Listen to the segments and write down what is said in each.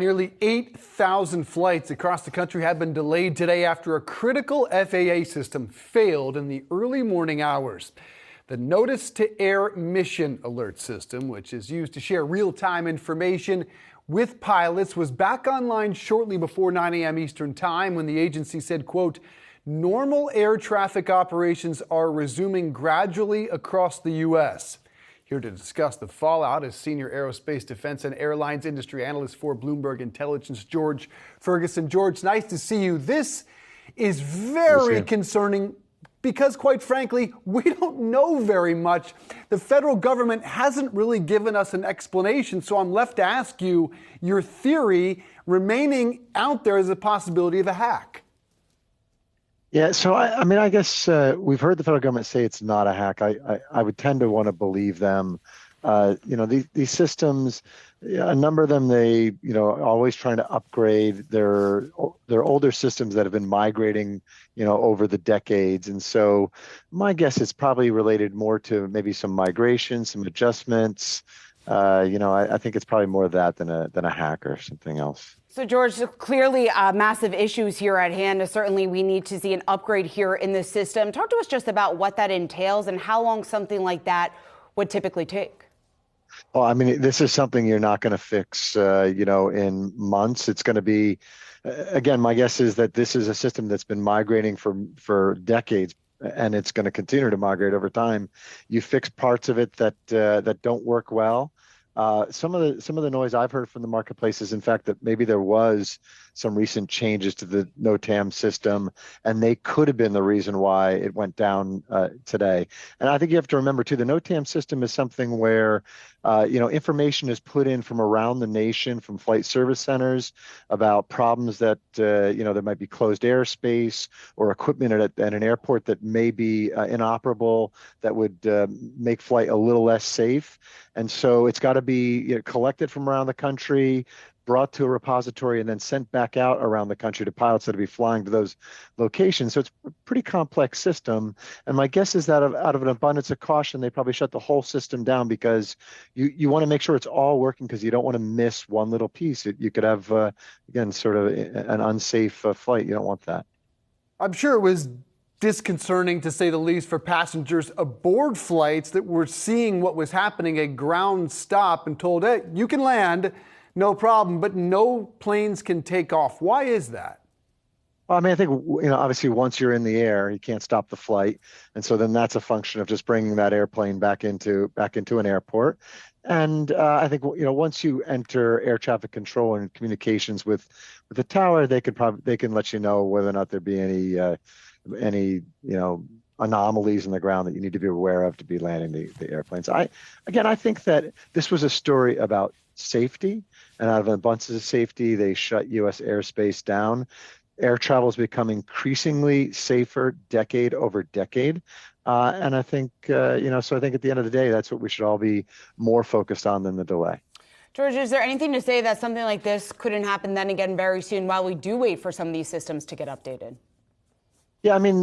nearly 8,000 flights across the country have been delayed today after a critical FAA system failed in the early morning hours. The Notice to Air Mission Alert System, which is used to share real-time information with pilots, was back online shortly before 9 a.m. Eastern Time when the agency said, quote, normal air traffic operations are resuming gradually across the U.S. Here to discuss the fallout is senior aerospace, defense, and airlines industry analyst for Bloomberg Intelligence, George Ferguson. George, nice to see you. This is very concerning because, quite frankly, we don't know very much. The federal government hasn't really given us an explanation, so I'm left to ask you your theory remaining out there as a possibility of a hack. Yeah, so I guess we've heard the federal government say it's not a hack. I would tend to want to believe them. These systems, a number of them, they are always trying to upgrade their older systems that have been migrating over the decades. And so my guess is probably related more to maybe some migration, some adjustments. I think it's probably more of that than a hack or something else. So, George, clearly massive issues here at hand. Certainly, we need to see an upgrade here in the system. Talk to us just about what that entails and how long something like that would typically take. Well, I mean, this is something you're not going to fix, in months. It's going to be, again, my guess is that this is a system that's been migrating for decades, and it's going to continue to migrate over time. You fix parts of it that don't work well. Some of the noise I've heard from the marketplace is, in fact, that maybe there was some recent changes to the NOTAM system, and they could have been the reason why it went down today. And I think you have to remember, too, the NOTAM system is something where, information is put in from around the nation, from flight service centers, about problems that, there might be closed airspace or equipment at an airport that may be inoperable, that would make flight a little less safe. And so it's got to be collected from around the country, brought to a repository, and then sent back out around the country to pilots that will be flying to those locations. So it's a pretty complex system. And my guess is that out of an abundance of caution, they probably shut the whole system down because you want to make sure it's all working, because you don't want to miss one little piece. You could have, again, sort of an unsafe flight. You don't want that. I'm sure it was disconcerting, to say the least, for passengers aboard flights that were seeing what was happening, a ground stop, and told, hey, you can land, no problem, but no planes can take off. Why is that? Well, I mean, I think, obviously once you're in the air, you can't stop the flight. And so then that's a function of just bringing that airplane back into an airport. And I think, once you enter air traffic control and communications with the tower, they can let you know whether or not there be any anomalies in the ground that you need to be aware of to be landing the airplanes. I think that this was a story about safety, and out of an abundance of safety, they shut U.S. airspace down. Air travel has become increasingly safer decade over decade. And I think, so I think at the end of the day, that's what we should all be more focused on than the delay. George, is there anything to say that something like this couldn't happen then again very soon while we do wait for some of these systems to get updated? Yeah, I mean,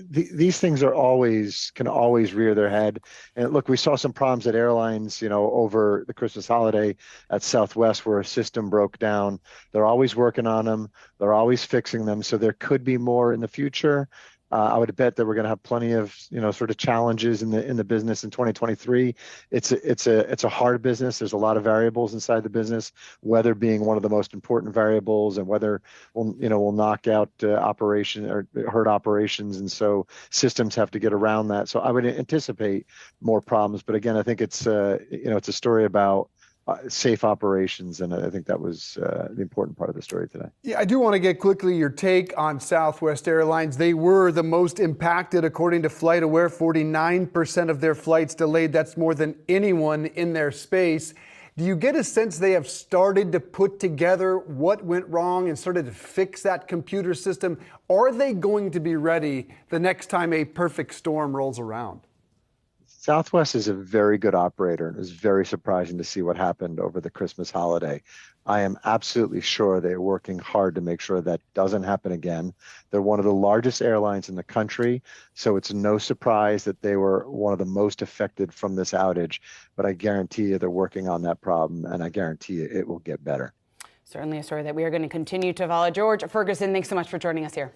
these things can always rear their head. And look, we saw some problems at airlines, over the Christmas holiday at Southwest, where a system broke down. They're always working on them. They're always fixing them. So there could be more in the future. I would bet that we're going to have plenty of, sort of challenges in the business in 2023. It's a hard business. There's a lot of variables inside the business, weather being one of the most important variables, and weather will knock out operation or hurt operations. And so systems have to get around that. So I would anticipate more problems. But again, I think it's a story about safe operations, and I think that was the important part of the story today. Yeah, I do want to get quickly your take on Southwest Airlines. They were the most impacted, according to FlightAware. 49% of their flights delayed. That's more than anyone in their space. Do you get a sense they have started to put together what went wrong and started to fix that computer system? Are they going to be ready the next time a perfect storm rolls around? Southwest is a very good operator, and it was very surprising to see what happened over the Christmas holiday. I am absolutely sure they're working hard to make sure that doesn't happen again. They're one of the largest airlines in the country, so it's no surprise that they were one of the most affected from this outage. But I guarantee you they're working on that problem, and I guarantee you it will get better. Certainly a story that we are going to continue to follow. George Ferguson, thanks so much for joining us here.